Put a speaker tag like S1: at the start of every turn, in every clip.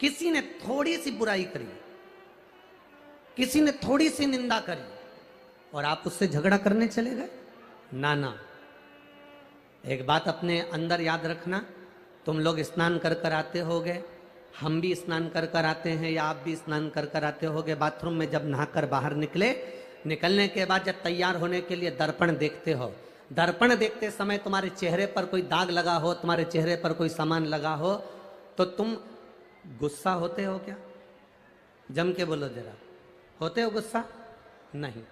S1: किसी ने थोड़ी सी बुराई करी, किसी ने थोड़ी सी निंदा करी और आप उससे झगड़ा करने चले गए? ना ना। एक बात अपने अंदर याद रखना, तुम लोग स्नान कर कर आते होगे, हम भी स्नान कर कर आते हैं, या आप भी स्नान कर कर आते होगे। बाथरूम में जब नहाकर बाहर निकले, निकलने के बाद जब तैयार होने के लिए दर्पण देखते हो, दर्पण देखते समय तुम्हारे चेहरे पर कोई दाग लगा हो, तुम्हारे चेहरे पर कोई सामान लगा हो, तो तुम गुस्सा होते हो क्या? जम के बोलो जरा, होते हो गुस्सा? नहीं।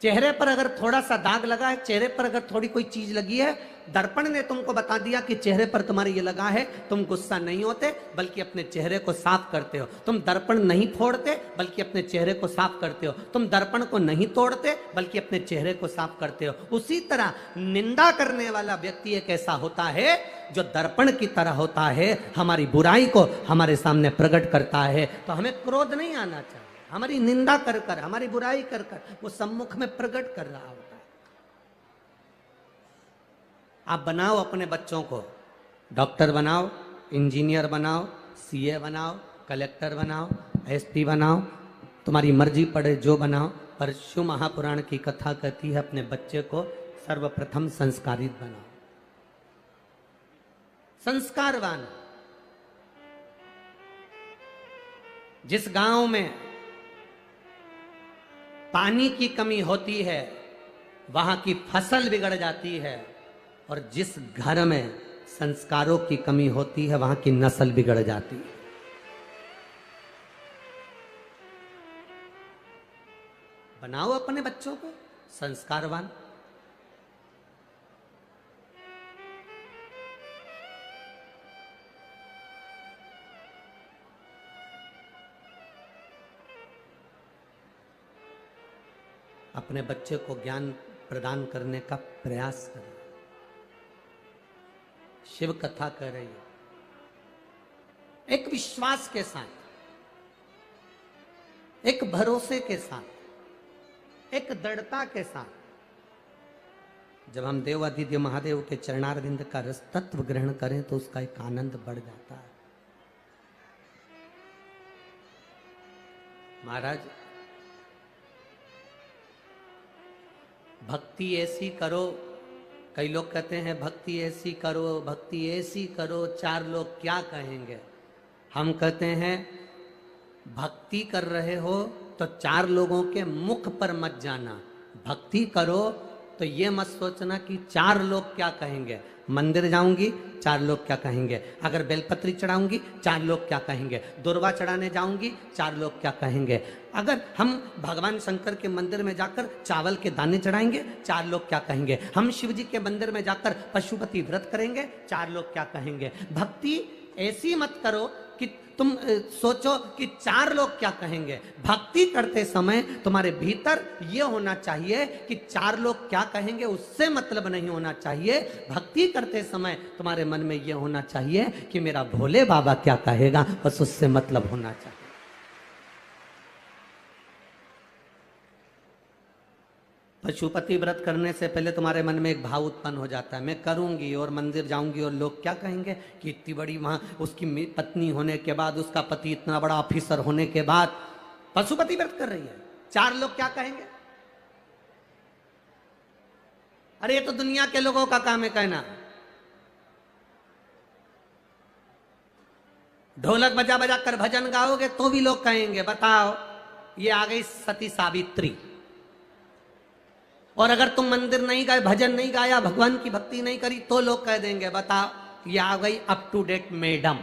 S1: चेहरे पर अगर थोड़ा सा दाग लगा है, चेहरे पर अगर थोड़ी कोई चीज लगी है, दर्पण ने तुमको बता दिया कि चेहरे पर तुम्हारे ये लगा है, तुम गुस्सा नहीं होते बल्कि अपने चेहरे को साफ करते हो। तुम दर्पण नहीं फोड़ते बल्कि अपने चेहरे को साफ करते हो। तुम दर्पण को नहीं तोड़ते बल्कि अपने चेहरे को साफ करते हो। उसी तरह निंदा करने वाला व्यक्ति एक ऐसा होता है जो दर्पण की तरह होता है, हमारी बुराई को हमारे सामने प्रकट करता है। तो हमें क्रोध नहीं आना चाहिए। हमारी निंदा कर कर, हमारी बुराई कर कर वो सम्मुख में प्रकट कर रहा होता है। आप बनाओ अपने बच्चों को, डॉक्टर बनाओ, इंजीनियर बनाओ, सीए बनाओ, कलेक्टर बनाओ, एसपी बनाओ, तुम्हारी मर्जी पड़े जो बनाओ, पर शिव महापुराण की कथा कहती है अपने बच्चे को सर्वप्रथम संस्कारित बनाओ, संस्कारवान। जिस गांव में पानी की कमी होती है वहां की फसल बिगड़ जाती है, और जिस घर में संस्कारों की कमी होती है वहां की नस्ल बिगड़ जाती है। बनाओ अपने बच्चों को संस्कारवान। अपने बच्चे को ज्ञान प्रदान करने का प्रयास करें। शिव कथा कर रही है, एक विश्वास के साथ, एक भरोसे के साथ, एक दृढ़ता के साथ। जब हम देवादिदेव महादेव के चरणारविंद का रस तत्व ग्रहण करें तो उसका एक आनंद बढ़ जाता है। महाराज, भक्ति ऐसी करो, कई लोग कहते हैं भक्ति ऐसी करो, भक्ति ऐसी करो, चार लोग क्या कहेंगे। हम कहते हैं भक्ति कर रहे हो तो चार लोगों के मुख पर मत जाना। भक्ति करो तो ये मत सोचना कि चार लोग क्या कहेंगे। मंदिर जाऊंगी, चार लोग क्या कहेंगे। अगर बेलपत्री चढ़ाऊंगी, चार लोग क्या कहेंगे। दुर्वा चढ़ाने जाऊंगी, चार लोग क्या कहेंगे। अगर हम भगवान शंकर के मंदिर में जाकर चावल के दाने चढ़ाएंगे, चार लोग क्या कहेंगे। हम शिव जी के मंदिर में जाकर पशुपति व्रत करेंगे, चार लोग क्या कहेंगे। भक्ति ऐसी मत करो कि तुम सोचो कि चार लोग क्या कहेंगे। भक्ति करते समय तुम्हारे भीतर यह होना चाहिए कि चार लोग क्या कहेंगे उससे मतलब नहीं होना चाहिए। भक्ति करते समय तुम्हारे मन में यह होना चाहिए कि मेरा भोले बाबा क्या कहेगा, बस उससे मतलब होना चाहिए। पशुपति व्रत करने से पहले तुम्हारे मन में एक भाव उत्पन्न हो जाता है, मैं करूंगी और मंदिर जाऊंगी और लोग क्या कहेंगे कि इतनी बड़ी वहां उसकी पत्नी होने के बाद, उसका पति इतना बड़ा ऑफिसर होने के बाद पशुपति व्रत कर रही है, चार लोग क्या कहेंगे। अरे ये तो दुनिया के लोगों का काम है कहना। ढोलक बजा बजा कर भजन गाओगे तो भी लोग कहेंगे बताओ ये आ गई सती सावित्री। और अगर तुम मंदिर नहीं गए, भजन नहीं गाया, भगवान की भक्ति नहीं करी तो लोग कह देंगे बताओ ये आ गई अप टू डेट मैडम,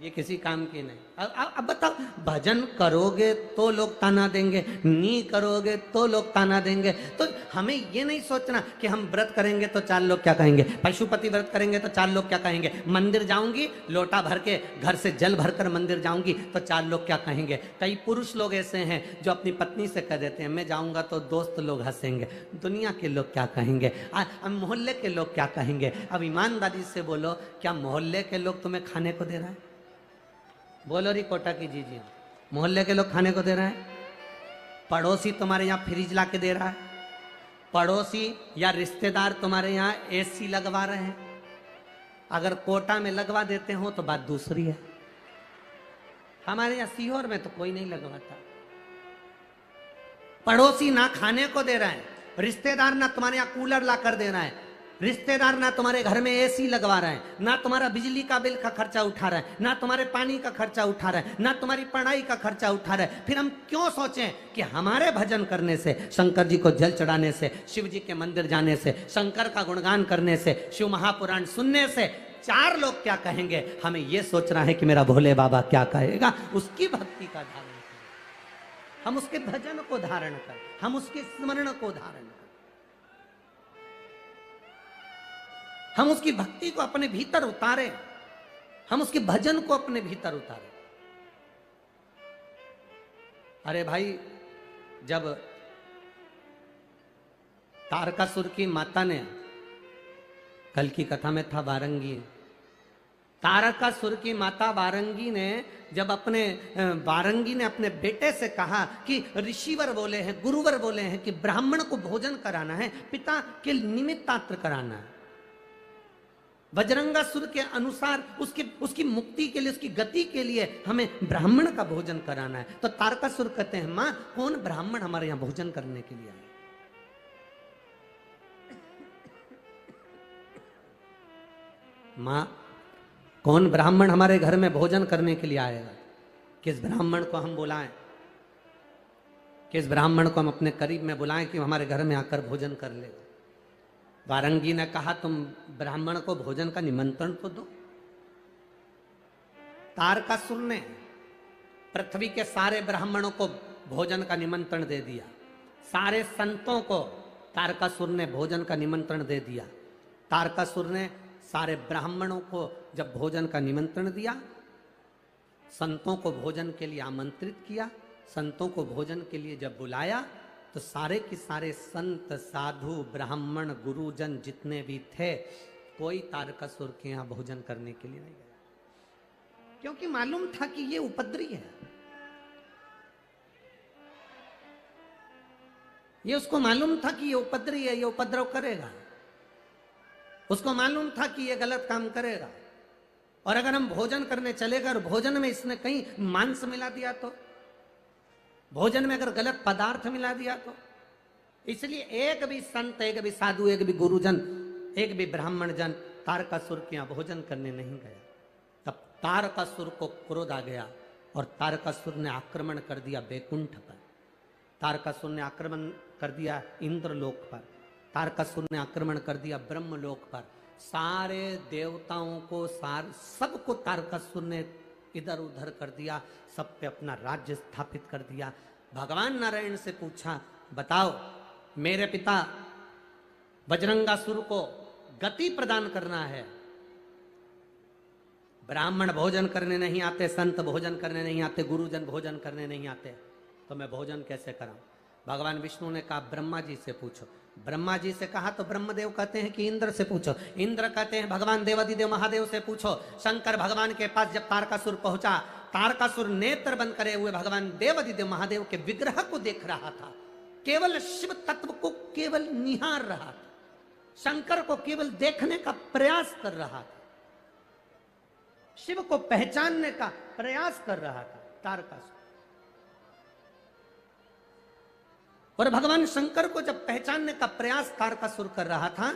S1: ये किसी काम की नहीं। अब बताओ, भजन करोगे तो लोग ताना देंगे, नहीं करोगे तो लोग ताना देंगे। तो हमें ये नहीं सोचना कि हम व्रत करेंगे तो चार लोग क्या कहेंगे, पशुपति व्रत करेंगे तो चार लोग क्या कहेंगे, मंदिर जाऊंगी लोटा भर के घर से जल भरकर मंदिर जाऊंगी तो चार लोग क्या कहेंगे। कई पुरुष लोग ऐसे हैं जो अपनी पत्नी से कह देते हैं मैं जाऊंगा तो दोस्त लोग हंसेंगे, दुनिया के लोग क्या कहेंगे, मोहल्ले के लोग क्या कहेंगे। अब ईमानदारी से बोलो, क्या मोहल्ले के लोग तुम्हें खाने को दे रहा है? बोलो री कोटा की जी, मोहल्ले के लोग खाने को दे रहे हैं? पड़ोसी तुम्हारे यहाँ फ्रिज ला के दे रहा है? पड़ोसी या रिश्तेदार तुम्हारे यहाँ एसी लगवा रहे हैं? अगर कोटा में लगवा देते हो तो बात दूसरी है। हमारे यहां सीहोर में तो कोई नहीं लगवाता। पड़ोसी ना खाने को दे रहा है, रिश्तेदार ना तुम्हारे यहां कूलर ला कर दे रहा है, रिश्तेदार ना तुम्हारे घर में एसी लगवा रहा है, ना तुम्हारा बिजली का बिल का खर्चा उठा रहा है, ना तुम्हारे पानी का खर्चा उठा रहा है, ना तुम्हारी पढ़ाई का खर्चा उठा रहा है। फिर हम क्यों सोचें कि हमारे भजन करने से, शंकर जी को जल चढ़ाने से, शिव जी के मंदिर जाने से, शंकर का गुणगान करने से, शिव महापुराण सुनने से चार लोग क्या कहेंगे, हमें यह सोचना है कि मेरा भोले बाबा क्या कहेगा। उसकी भक्ति का धारण करें, हम उसके भजन को धारण करें, हम उसके स्मरण को धारण करें, हम उसकी भक्ति को अपने भीतर उतारें, हम उसके भजन को अपने भीतर उतारें। अरे भाई, जब तारकासुर की माता ने, कल की कथा में था वारंगी, तारकासुर की माता वारंगी ने जब वारंगी ने अपने बेटे से कहा कि ऋषिवर बोले हैं, गुरुवर बोले हैं कि ब्राह्मण को भोजन कराना है, पिता के निमित्तात्र कराना है, बजरंगासुर के अनुसार उसकी मुक्ति के लिए, उसकी गति के लिए हमें ब्राह्मण का भोजन कराना है। तो तारकासुर कहते हैं, मां कौन ब्राह्मण हमारे यहां भोजन करने के लिए आए? मां कौन ब्राह्मण हमारे घर में भोजन करने के लिए आएगा? किस ब्राह्मण को हम बुलाएं, किस ब्राह्मण को हम अपने करीब में बुलाएं कि हमारे घर में आकर भोजन कर ले? वारंगी ने कहा, तुम ब्राह्मण को भोजन का निमंत्रण तो दो। तारकासुर ने पृथ्वी के सारे ब्राह्मणों को भोजन का निमंत्रण दे दिया, सारे संतों को तारकासुर ने भोजन का निमंत्रण दे दिया। तारकासुर ने सारे ब्राह्मणों को जब भोजन का निमंत्रण दिया, संतों को भोजन के लिए आमंत्रित किया, संतों को भोजन के लिए जब बुलाया, तो सारे के सारे संत, साधु, ब्राह्मण, गुरुजन जितने भी थे, कोई तारकासुर के यहां भोजन करने के लिए नहीं गया, क्योंकि मालूम था कि ये उपद्रवी है। ये उसको मालूम था कि ये उपद्रवी है, ये उपद्रव करेगा। उसको मालूम था कि ये गलत काम करेगा, और अगर हम भोजन करने चले गए और भोजन में इसने कहीं मांस मिला दिया तो, भोजन में अगर गलत पदार्थ मिला दिया तो, इसलिए एक भी संत, एक भी साधु, एक भी गुरुजन, एक भी ब्राह्मण जन तारकासुर के यहां भोजन करने नहीं गया। तब तारकासुर को क्रोध आ गया और तारकासुर ने आक्रमण कर दिया बैकुंठ पर, तारकासुर ने आक्रमण कर दिया इंद्रलोक पर, तारकासुर ने आक्रमण कर दिया ब्रह्मलोक पर। सारे देवताओं को, सबको तारकासुर ने इधर उधर कर दिया, सब पे अपना राज्य स्थापित कर दिया। भगवान नारायण से पूछा, बताओ मेरे पिता बजरंगासुर को गति प्रदान करना है, ब्राह्मण भोजन करने नहीं आते, संत भोजन करने नहीं आते, गुरुजन भोजन करने नहीं आते, तो मैं भोजन कैसे कराऊं? भगवान विष्णु ने कहा ब्रह्मा जी से पूछो। ब्रह्मा जी से कहा तो ब्रह्मदेव कहते हैं कि इंद्र से पूछो। इंद्र कहते हैं भगवान देवादिदेव महादेव से पूछो। शंकर भगवान के पास जब तारकासुर पहुंचा, तारकासुर नेत्र बंद करे हुए भगवान देवादिदेव महादेव के विग्रह को देख रहा था, केवल शिव तत्व को केवल निहार रहा था, शंकर को केवल देखने का प्रयास कर रहा था, शिव को पहचानने का प्रयास कर रहा था तारकासुर। और भगवान शंकर को जब पहचानने का प्रयास तारकासुर कर रहा था,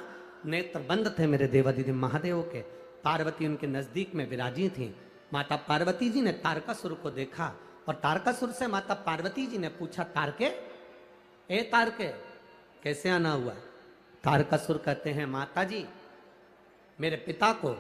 S1: नेत्र बंद थे मेरे देवादिदेव महादेव के। पार्वती उनके नजदीक में विराजी थी। माता पार्वती जी ने तारकासुर को देखा और तारकासुर से माता पार्वती जी ने पूछा, तारके, ए तारके, कैसे आना हुआ? तारकासुर कहते हैं, माता जी मेरे पिता को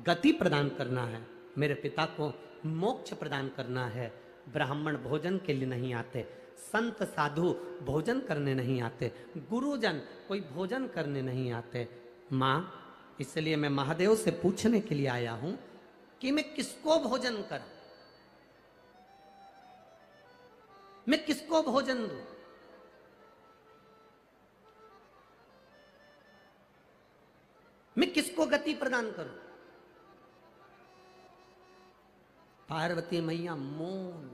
S1: गति प्रदान करना है, मेरे पिता को मोक्ष प्रदान करना है। ब्राह्मण भोजन के लिए नहीं आते, संत साधु भोजन करने नहीं आते, गुरुजन कोई भोजन करने नहीं आते। मां, इसलिए मैं महादेव से पूछने के लिए आया हूं कि मैं किसको भोजन करूं, मैं किसको भोजन दूं? मैं किसको गति प्रदान करूं? पार्वती मैया मौन,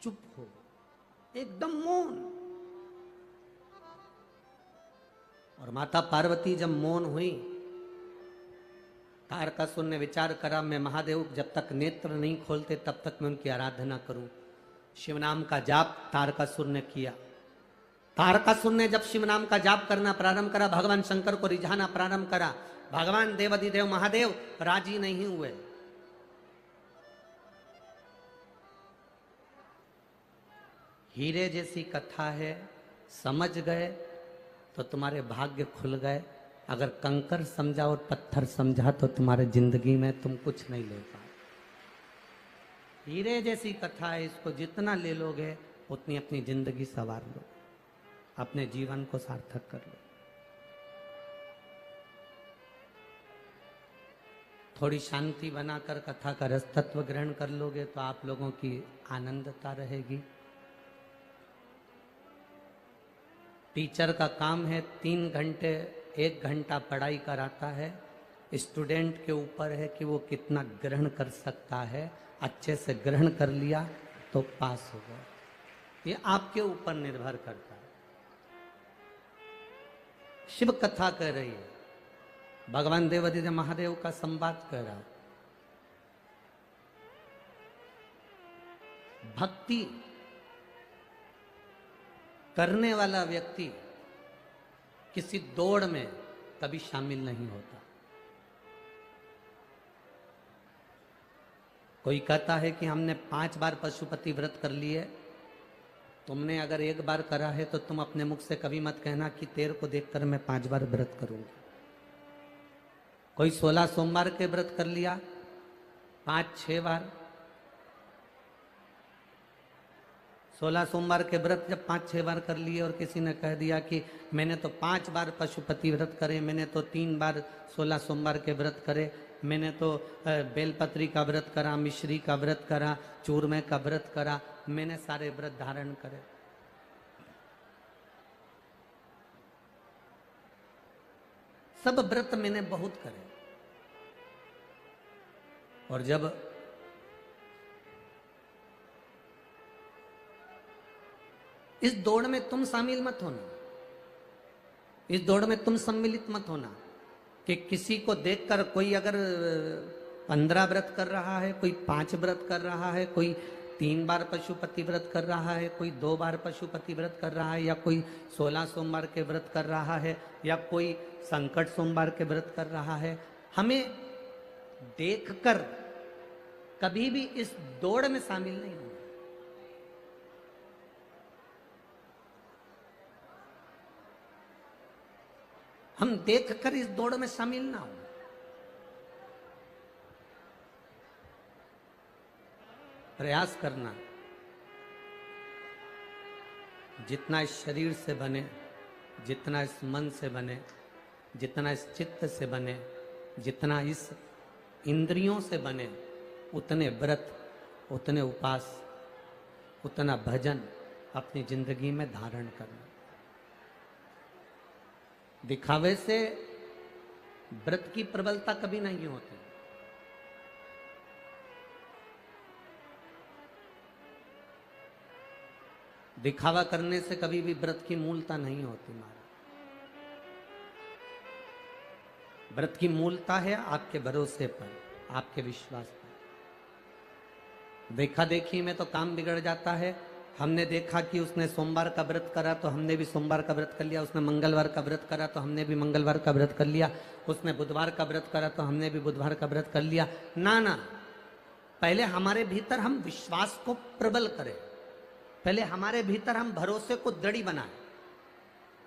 S1: चुप हो, एकदम मौन। और माता पार्वती जब मौन हुई तारकासुर ने विचार करा, मैं महादेव जब तक नेत्र नहीं खोलते तब तक मैं उनकी आराधना करूं। शिव नाम का जाप तारकासुर ने किया। तारकासुर ने जब शिव नाम का जाप करना प्रारंभ करा, भगवान शंकर को रिझाना प्रारंभ करा, भगवान देवाधिदेव महादेव राजी नहीं हुए। हीरे जैसी कथा है, समझ गए तो तुम्हारे भाग्य खुल गए। अगर कंकर समझा और पत्थर समझा तो तुम्हारे जिंदगी में तुम कुछ नहीं ले पाओ। हीरे जैसी कथा है, इसको जितना ले लोगे उतनी अपनी जिंदगी संवार लो, अपने जीवन को सार्थक कर लो। थोड़ी शांति बनाकर कथा का रस तत्व ग्रहण कर लोगे तो आप लोगों की आनंदता रहेगी। टीचर का काम है 3 घंटे 1 घंटा पढ़ाई कराता है, स्टूडेंट के ऊपर है कि वो कितना ग्रहण कर सकता है। अच्छे से ग्रहण कर लिया तो पास हो गया, ये आपके ऊपर निर्भर करता है। शिव कथा कह रही है, भगवान देवाधिदेव महादेव का संवाद कह रहा है। भक्ति करने वाला व्यक्ति किसी दौड़ में कभी शामिल नहीं होता। कोई कहता है कि हमने 5 बार पशुपति व्रत कर लिए, तुमने अगर 1 बार करा है तो तुम अपने मुख से कभी मत कहना कि तेरे को देखकर मैं 5 बार व्रत करूंगा। कोई 16 सोमवार के व्रत कर लिया 5-6 बार, 16 सोमवार के व्रत जब 5-6 बार कर लिए और किसी ने कह दिया कि मैंने तो 5 बार पशुपति व्रत करे, मैंने तो 3 बार 16 सोमवार के व्रत करे, मैंने तो बेलपत्री का व्रत करा, मिश्री का व्रत करा, चूरमे का व्रत करा, मैंने सारे व्रत धारण करे। सब व्रत मैंने बहुत करे। और जब इस दौड़ में तुम शामिल मत होना, इस दौड़ में तुम सम्मिलित मत होना कि किसी को देखकर कोई अगर 15 व्रत कर रहा है, कोई 5 व्रत कर रहा है, कोई 3 बार पशुपति व्रत कर रहा है, कोई 2 बार पशुपति व्रत कर रहा है, या कोई 16 सोमवार के व्रत कर रहा है, या कोई संकट सोमवार के व्रत कर रहा है। हमें देखकर कभी भी इस दौड़ में शामिल नहीं होना। हम देखकर इस दौड़ में शामिल ना हो। प्रयास करना जितना इस शरीर से बने, जितना इस मन से बने, जितना इस चित्त से बने, जितना इस इंद्रियों से बने, उतने व्रत, उतने उपास, उतना भजन अपनी जिंदगी में धारण करना। दिखावे से व्रत की प्रबलता कभी नहीं होती। दिखावा करने से कभी भी व्रत की मूलता नहीं होती। महाराज, व्रत की मूलता है आपके भरोसे पर, आपके विश्वास पर। देखा देखी में तो काम बिगड़ जाता है। हमने देखा कि उसने सोमवार का व्रत करा तो हमने भी सोमवार का व्रत कर लिया, उसने मंगलवार का व्रत करा तो हमने भी मंगलवार का व्रत कर लिया, उसने बुधवार का व्रत करा तो हमने भी बुधवार का व्रत कर लिया। ना ना, पहले हमारे भीतर हम विश्वास को प्रबल करें, पहले हमारे भीतर हम भरोसे को दृढ़ बनाएं।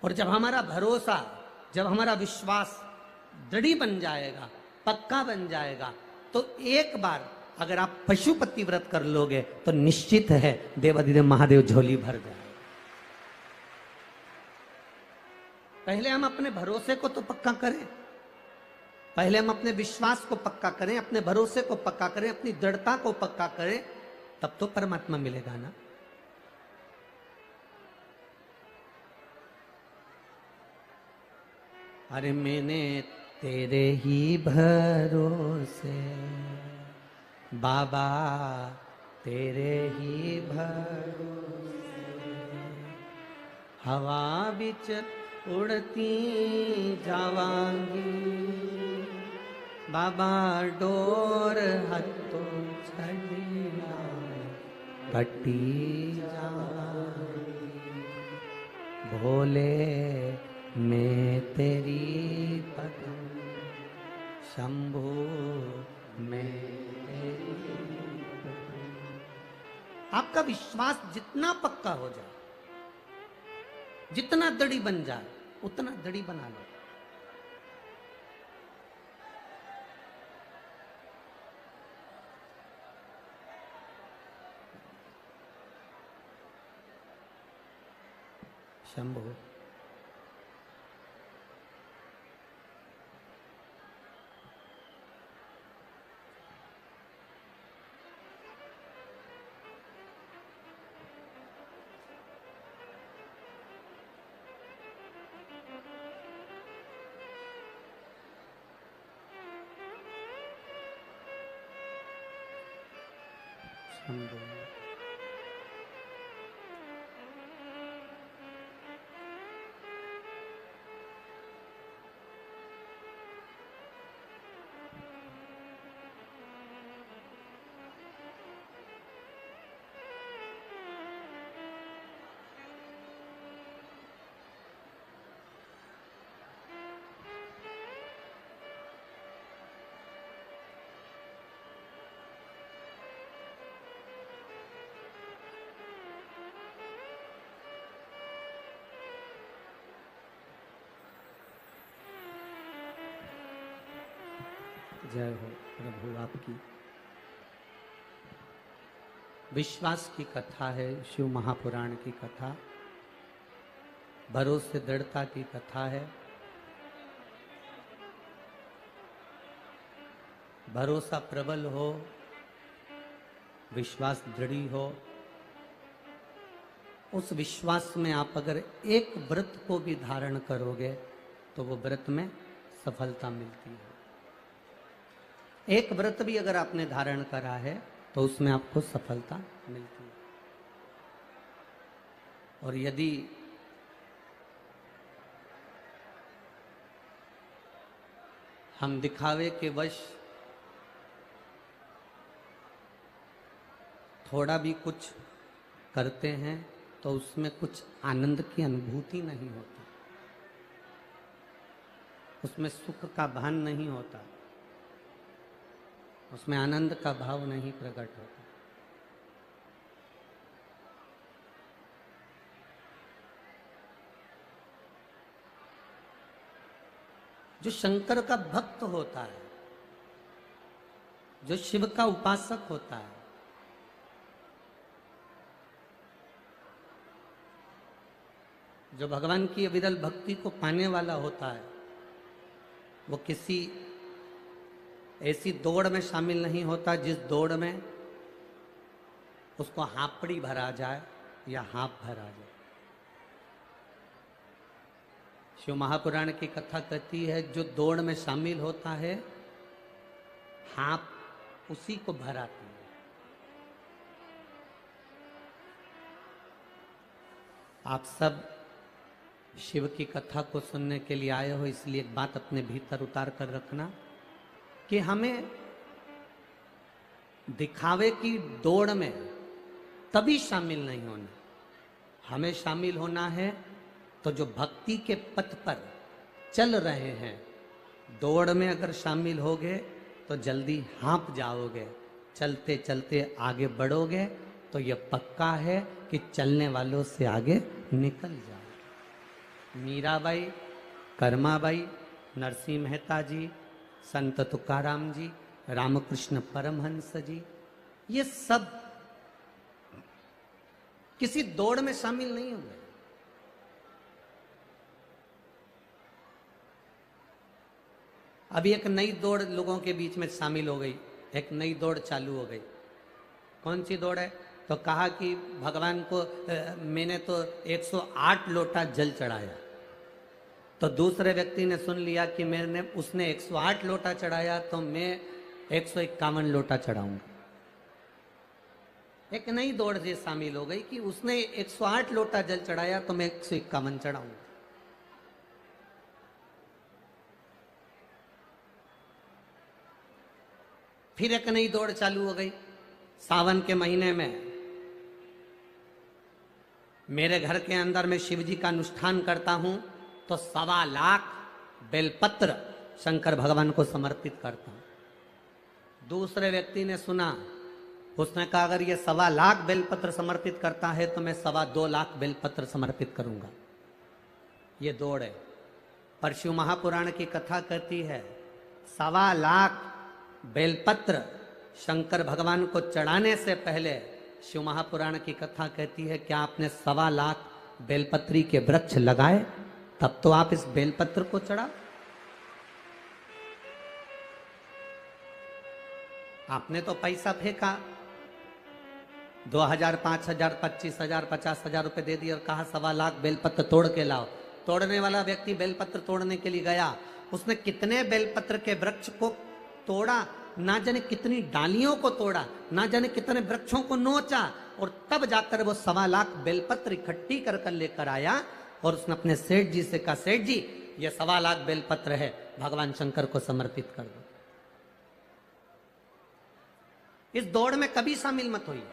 S1: और जब हमारा भरोसा, जब हमारा विश्वास दृढ़ बन जाएगा, पक्का बन जाएगा, तो एक बार अगर आप पशुपति व्रत कर लोगे तो निश्चित है देवाधिदेव महादेव झोली भर जाए। पहले हम अपने भरोसे को तो पक्का करें, पहले हम अपने विश्वास को पक्का करें, अपने भरोसे को पक्का करें, अपनी दृढ़ता को पक्का करें, तब तो परमात्मा मिलेगा ना। अरे मैंने तेरे ही भरोसे बाबा, तेरे ही भरोसे हवा बिच उड़ती जावांगी, बाबा डोर हतो छड़िया कटी जा भोले मैं तेरी पदम शंभु मैं तेरी पदम। आपका विश्वास जितना पक्का हो जाए, जितना दृढ़ बन जाए, उतना दृढ़ बना लो। शंभु शंभु जय हो प्रभु आपकी। विश्वास की कथा है, शिव महापुराण की कथा, भरोसे दृढ़ता की कथा है। भरोसा प्रबल हो, विश्वास दृढ़ हो, उस विश्वास में आप अगर एक व्रत को भी धारण करोगे तो वो व्रत में सफलता मिलती है। एक व्रत भी अगर आपने धारण करा है तो उसमें आपको सफलता मिलती है। और यदि हम दिखावे के वश थोड़ा भी कुछ करते हैं तो उसमें कुछ आनंद की अनुभूति नहीं होती, उसमें सुख का भान नहीं होता, उसमें आनंद का भाव नहीं प्रकट होता। जो शंकर का भक्त होता है, जो शिव का उपासक होता है, जो भगवान की अविरल भक्ति को पाने वाला होता है, वो किसी ऐसी दौड़ में शामिल नहीं होता जिस दौड़ में उसको हापड़ी भरा जाए या हाथ भरा जाए। शिव महापुराण की कथा कहती है जो दौड़ में शामिल होता है, हाथ उसी को भराती है। आप सब शिव की कथा को सुनने के लिए आए हो, इसलिए एक बात अपने भीतर उतार कर रखना कि हमें दिखावे की दौड़ में तभी शामिल नहीं होना। हमें शामिल होना है तो जो भक्ति के पथ पर चल रहे हैं, दौड़ में अगर शामिल होगे तो जल्दी हाँप जाओगे, चलते चलते आगे बढ़ोगे तो यह पक्का है कि चलने वालों से आगे निकल जाओगे। मीराबाई, कर्माबाई, नरसिंह मेहता जी, संत तुकाराम जी, रामकृष्ण परमहंस जी, ये सब किसी दौड़ में शामिल नहीं हुए। अभी एक नई दौड़ लोगों के बीच में शामिल हो गई, एक नई दौड़ चालू हो गई। कौन सी दौड़ है? तो कहा कि भगवान को मैंने तो 108 लोटा जल चढ़ाया। तो दूसरे व्यक्ति ने सुन लिया कि उसने 108 लोटा चढ़ाया तो मैं 151 लोटा चढ़ाऊंगा। एक नई दौड़ से शामिल हो गई कि उसने 108 लोटा जल चढ़ाया तो मैं 151 चढ़ाऊंगा। फिर एक नई दौड़ चालू हो गई। सावन के महीने में मेरे घर के अंदर मैं शिव जी का अनुष्ठान करता हूं तो 1.25 लाख बेलपत्र शंकर भगवान को समर्पित करता हूं। दूसरे व्यक्ति ने सुना, उसने कहा अगर ये 1.25 लाख बेलपत्र समर्पित करता है तो मैं 2.25 लाख बेलपत्र समर्पित करूंगा। ये दौड़ है। पर शिव महापुराण की कथा कहती है 1.25 लाख बेलपत्र शंकर भगवान को चढ़ाने से पहले शिव महापुराण की कथा कहती है क्या आपने 1.25 लाख बेलपत्री के वृक्ष लगाए तब तो आप इस बेलपत्र को चढ़ा। आपने तो पैसा फेंका, 2000, 5000, 25,000, 50,000 रुपए दे दिए और कहा 1.25 लाख बेलपत्र तोड़ के लाओ। तोड़ने वाला व्यक्ति बेलपत्र तोड़ने के लिए गया, उसने कितने बेलपत्र के वृक्ष को तोड़ा, ना जाने कितनी डालियों को तोड़ा, ना जाने कितने वृक्षों को नोचा, और तब जाकर वो 1.25 लाख बेलपत्र इकट्ठी कर कर लेकर आया और उसने अपने सेठ जी से कहा सेठ जी ये 1.25 लाख बेलपत्र है, भगवान शंकर को समर्पित कर दो। इस दौड़ में कभी शामिल मत होइए।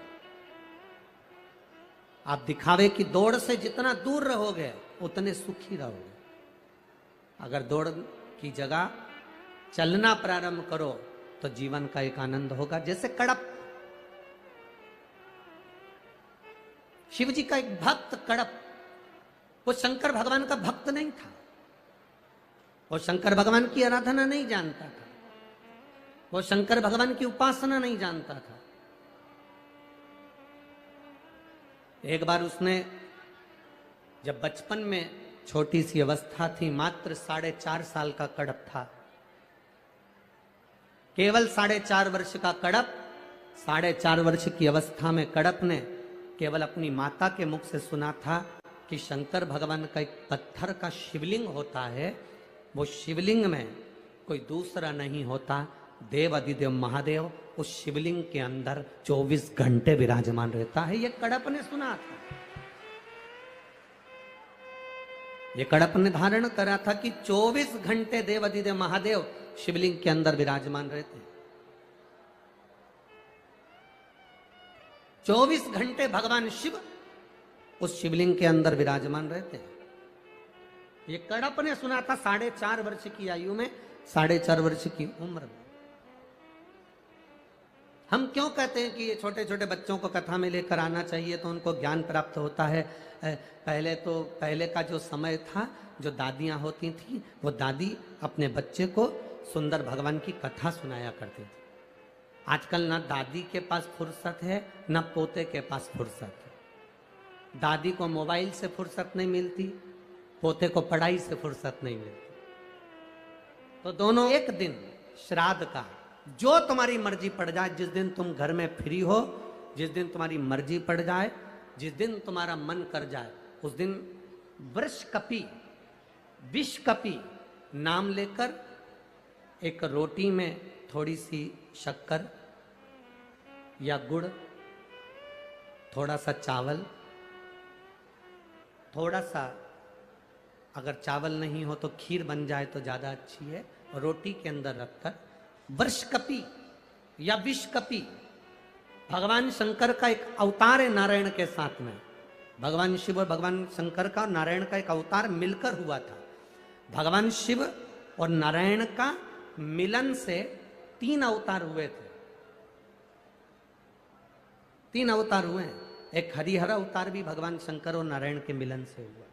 S1: आप दिखावे की दौड़ से जितना दूर रहोगे उतने सुखी रहोगे। अगर दौड़ की जगह चलना प्रारंभ करो तो जीवन का एक आनंद होगा। जैसे कड़प, शिव जी का एक भक्त कड़प, वो शंकर भगवान का भक्त नहीं था, वो शंकर भगवान की आराधना नहीं जानता था, वो शंकर भगवान की उपासना नहीं जानता था। एक बार उसने जब बचपन में छोटी सी अवस्था थी, मात्र 4.5 साल का कड़प था, केवल 4.5 वर्ष का कड़प, 4.5 वर्ष की अवस्था में कड़प ने केवल अपनी माता के मुख से सुना था कि शंकर भगवान का एक पत्थर का शिवलिंग होता है, वो शिवलिंग में कोई दूसरा नहीं होता, देव अधिदेव महादेव उस शिवलिंग के अंदर 24 घंटे विराजमान रहता है। ये कड़प ने सुना था। ये कड़प ने धारण करा था कि 24 घंटे देव अधिदेव महादेव शिवलिंग के अंदर विराजमान रहते हैं। 24 घंटे भगवान शिव उस शिवलिंग के अंदर विराजमान रहते हैं। ये कड़प ने सुना था 4.5 वर्ष की आयु में, 4.5 वर्ष की उम्र में। हम क्यों कहते हैं कि ये छोटे छोटे बच्चों को कथा में लेकर आना चाहिए तो उनको ज्ञान प्राप्त होता है। पहले का जो समय था, जो दादियां होती थी, वो दादी अपने बच्चे को सुंदर भगवान की कथा सुनाया करती थी। आजकल ना दादी के पास फुर्सत है, ना पोते के पास फुर्सत है। दादी को मोबाइल से फुर्सत नहीं मिलती, पोते को पढ़ाई से फुर्सत नहीं मिलती। तो दोनों एक दिन श्राद्ध का, जो तुम्हारी मर्जी पड़ जाए, जिस दिन तुम घर में फ्री हो, जिस दिन तुम्हारी मर्जी पड़ जाए, जिस दिन तुम्हारा मन कर जाए, उस दिन वृषकपि, विषकपि नाम लेकर एक रोटी में थोड़ी सी शक्कर या गुड़, थोड़ा सा चावल, थोड़ा सा अगर चावल नहीं हो तो खीर बन जाए तो ज्यादा अच्छी है, रोटी के अंदर रखकर वृषकपि या विषकपि, भगवान शंकर का एक अवतार है नारायण के साथ में। भगवान शिव और भगवान शंकर का और नारायण का एक अवतार मिलकर हुआ था। भगवान शिव और नारायण का मिलन से 3 अवतार हुए थे। 3 अवतार हुए हैं। एक हरिहर अवतार भी भगवान शंकर और नारायण के मिलन से हुआ,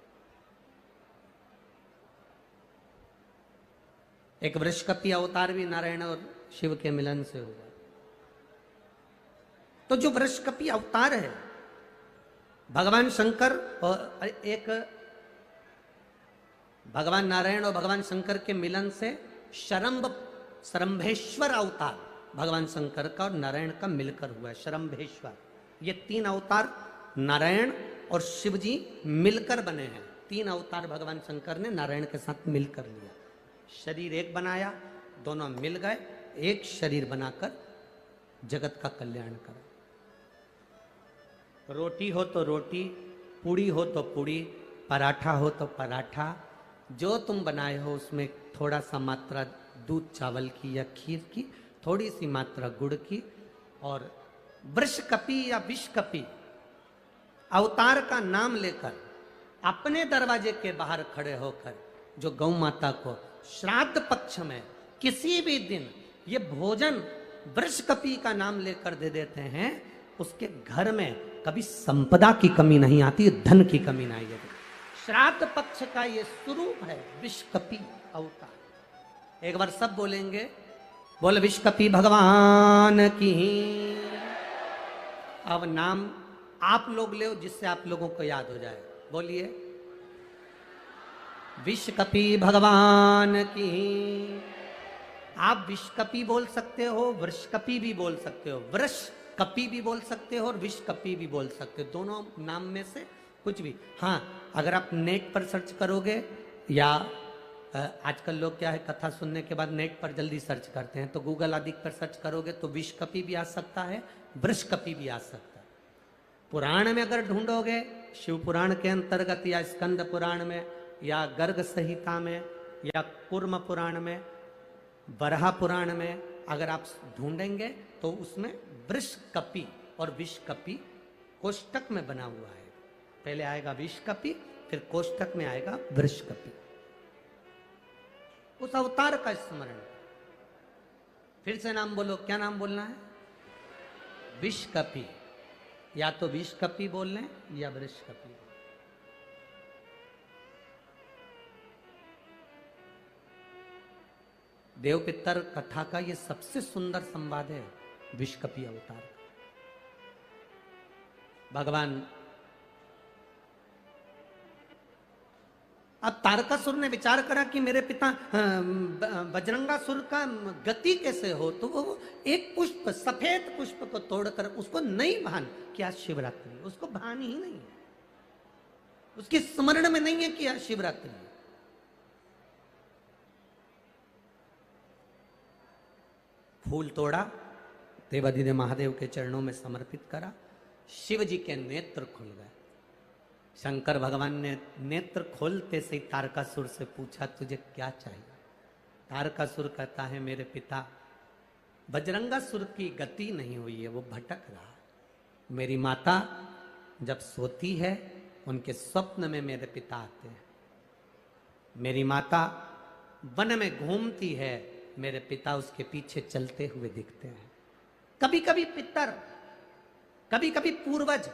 S1: एक वृषकपि अवतार भी नारायण और शिव के मिलन से हुआ। तो जो वृषकपि अवतार है, भगवान शंकर और एक भगवान नारायण और भगवान शंकर के मिलन से शरंभेश्वर अवतार भगवान शंकर का और नारायण का मिलकर हुआ है, शरंभेश्वर। ये 3 अवतार नारायण और शिव जी मिलकर बने हैं। 3 अवतार भगवान शंकर ने नारायण के साथ मिलकर लिया, शरीर एक बनाया, दोनों मिल गए, एक शरीर बनाकर जगत का कल्याण करा। रोटी हो तो रोटी, पूड़ी हो तो पूड़ी, पराठा हो तो पराठा, जो तुम बनाए हो उसमें थोड़ा सा मात्रा दूध चावल की या खीर की, थोड़ी सी मात्रा गुड़ की, और वृषकपि या विषकपि अवतार का नाम लेकर अपने दरवाजे के बाहर खड़े होकर जो गौ माता को श्राद्ध पक्ष में किसी भी दिन ये भोजन वृषकपि का नाम लेकर दे देते हैं, उसके घर में कभी संपदा की कमी नहीं आती, धन की कमी नहीं आती। श्राद्ध पक्ष का ये स्वरूप है विषकपि अवतार। एक बार सब बोलेंगे, बोल विषकपि भगवान की। अब नाम आप लोग ले जिससे आप लोगों को याद हो जाए। बोलिए, विषकपि भगवान की। आप विषकपि बोल सकते हो, वृषकपि भी बोल सकते हो, वृषकपि भी बोल सकते हो और विषकपि भी बोल सकते हो, दोनों नाम में से कुछ भी। हाँ, अगर आप नेट पर सर्च करोगे, या आजकल लोग क्या है, कथा सुनने के बाद नेट पर जल्दी सर्च करते हैं, तो गूगल आदि पर सर्च करोगे तो विषकपि भी आ सकता है, वृषकपि भी आ सकता है। पुराण में अगर ढूंढोगे, शिव पुराण के अंतर्गत या स्कंद पुराण में या गर्ग संहिता में या कूर्म पुराण में, बरहा पुराण में अगर आप ढूंढेंगे तो उसमें वृषकपि और विषकपि कोष्टक में बना हुआ है। पहले आएगा विषकपि, फिर कोष्टक में आएगा वृषकपि। उस अवतार का स्मरण। फिर से नाम बोलो, क्या नाम बोलना है? विषकपि। या तो विषकपि बोल लें या वृषकपि। देव पितर कथा का ये सबसे सुंदर संवाद है, विषकपि अवतार। भगवान, अब तारकासुर ने विचार करा कि मेरे पिता बजरंगासुर का गति कैसे हो, तो वो एक पुष्प, सफेद पुष्प को तोड़कर, उसको नहीं भान कि आज शिवरात्रि, उसको भान ही नहीं है, उसकी स्मरण में नहीं है कि आज शिवरात्रि। फूल तोड़ा, देवादि ने महादेव के चरणों में समर्पित करा, शिव जी के नेत्र खुल गए। शंकर भगवान ने नेत्र खोलते से तारकासुर से पूछा, तुझे क्या चाहिए? तारकासुर कहता है, मेरे पिता बजरंगासुर की गति नहीं हुई है, वो भटक रहा। मेरी माता जब सोती है, उनके स्वप्न में मेरे पिता आते हैं। मेरी माता वन में घूमती है, मेरे पिता उसके पीछे चलते हुए दिखते हैं। कभी कभी पितर, कभी कभी पूर्वज,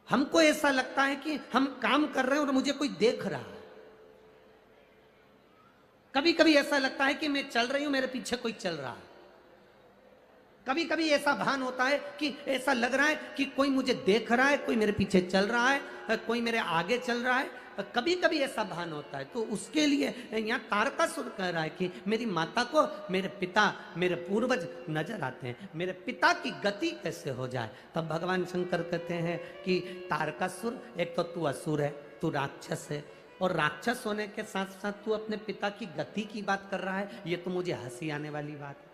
S1: हमको ऐसा लगता है कि हम काम कर रहे हैं और मुझे कोई देख रहा है। कभी कभी ऐसा लगता है कि मैं चल रही हूं, मेरे पीछे कोई चल रहा है। कभी कभी ऐसा भान होता है कि ऐसा लग रहा है कि कोई मुझे देख रहा है, कोई मेरे पीछे चल रहा है, कोई मेरे आगे चल रहा है। कभी कभी ऐसा भान होता है। तो उसके लिए यहाँ तारकासुर कह रहा है कि मेरी माता को मेरे पिता, मेरे पूर्वज नजर आते हैं, मेरे पिता की गति कैसे हो जाए। तब भगवान शंकर कहते हैं कि तारकासुर, एक तो तू असुर है, तू राक्षस है, और राक्षस होने के साथ साथ तू अपने पिता की गति की बात कर रहा है, ये तो मुझे हंसी आने वाली बात है।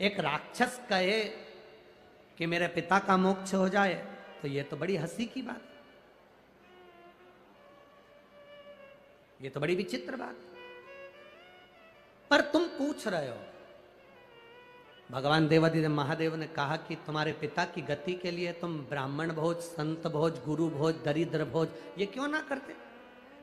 S1: एक राक्षस कहे कि मेरे पिता का मोक्ष हो जाए, तो ये तो बड़ी हंसी की बात है, ये तो बड़ी विचित्र बात। पर तुम पूछ रहे हो, भगवान देवादिदेव महादेव ने कहा कि तुम्हारे पिता की गति के लिए तुम ब्राह्मण भोज, संत भोज, गुरु भोज, दरिद्र भोज ये क्यों ना करते?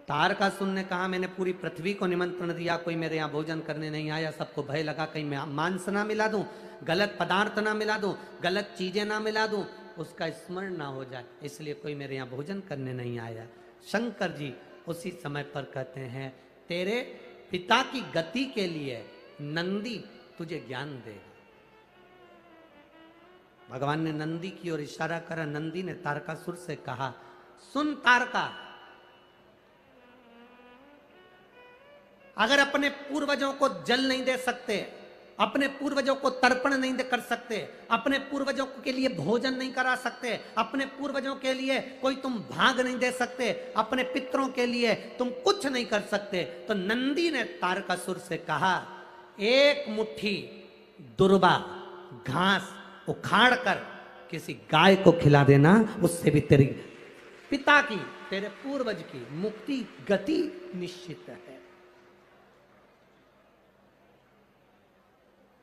S1: तारकासुर ने कहा, मैंने पूरी पृथ्वी को निमंत्रण दिया, कोई मेरे यहाँ भोजन करने नहीं आया। सबको भय लगा कहीं मैं मांस ना मिला दूं, गलत पदार्थ ना मिला दूं, गलत चीजें ना मिला दूं, उसका स्मरण ना हो जाए, इसलिए कोई मेरे यहाँ भोजन करने नहीं आया। शंकर जी उसी समय पर कहते हैं, तेरे पिता की गति के लिए नंदी तुझे ज्ञान देगा। भगवान ने नंदी की ओर इशारा करा। नंदी ने तारकासुर से कहा, सुन तारका, अगर अपने पूर्वजों को जल नहीं दे सकते, अपने पूर्वजों को तर्पण नहीं कर सकते, अपने पूर्वजों के लिए भोजन नहीं करा सकते, अपने पूर्वजों के लिए कोई तुम भाग नहीं दे सकते, अपने पितरों के लिए तुम कुछ नहीं कर सकते, तो नंदी ने तारकासुर से कहा, एक मुट्ठी दुर्बा घास उखाड़ कर किसी गाय को खिला देना, उससे भी तेरी पिता की, तेरे पूर्वज की मुक्ति गति निश्चित है।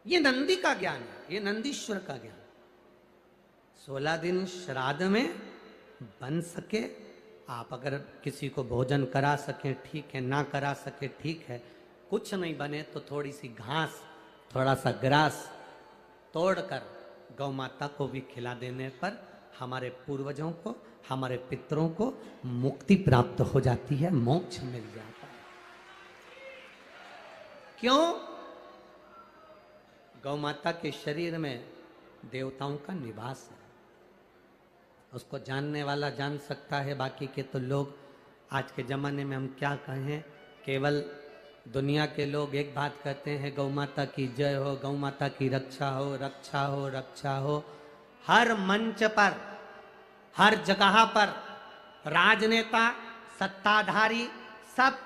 S1: ये नंदी का ज्ञान है, ये नंदीश्वर का ज्ञान। 16 दिन श्राद्ध में बन सके, आप अगर किसी को भोजन करा सके ठीक है, ना करा सके ठीक है, कुछ नहीं बने तो थोड़ी सी घास, थोड़ा सा ग्रास तोड़कर गौ माता को भी खिला देने पर हमारे पूर्वजों को, हमारे पितरों को मुक्ति प्राप्त हो जाती है, मोक्ष मिल जाता है। क्यों? गौ माता के शरीर में देवताओं का निवास है। उसको जानने वाला जान सकता है, बाकी के तो लोग आज के जमाने में हम क्या कहें, केवल दुनिया के लोग एक बात कहते हैं, गौ माता की जय हो, गौ माता की रक्षा हो, रक्षा हो, रक्षा हो। हर मंच पर, हर जगह पर राजनेता, सत्ताधारी सब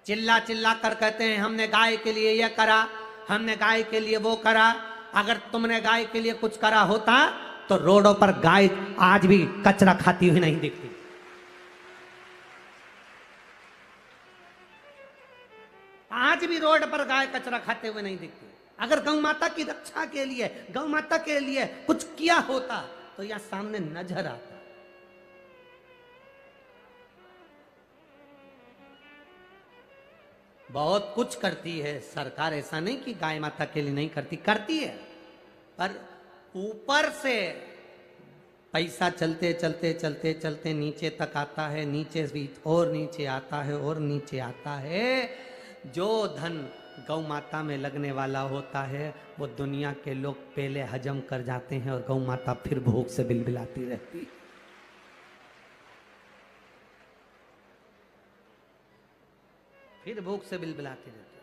S1: चिल्ला चिल्ला कर कहते हैं हमने गाय के लिए यह करा, हमने गाय के लिए वो करा। अगर तुमने गाय के लिए कुछ करा होता तो रोडों पर गाय आज भी कचरा खाती हुई नहीं दिखती। आज भी रोड पर गाय कचरा खाते हुए नहीं दिखती। अगर गौ माता की रक्षा के लिए, गौ माता के लिए कुछ किया होता तो यह सामने नजर आता। बहुत कुछ करती है सरकार, ऐसा नहीं कि गाय माता के लिए नहीं करती, करती है, पर ऊपर से पैसा चलते चलते चलते चलते नीचे तक आता है, नीचे भी और नीचे आता है और नीचे आता है। जो धन गौ माता में लगने वाला होता है वो दुनिया के लोग पहले हजम कर जाते हैं और गौ माता फिर भूख से बिलबिलाती रहती है। फिर भूख से बिलबिलाती रहती है।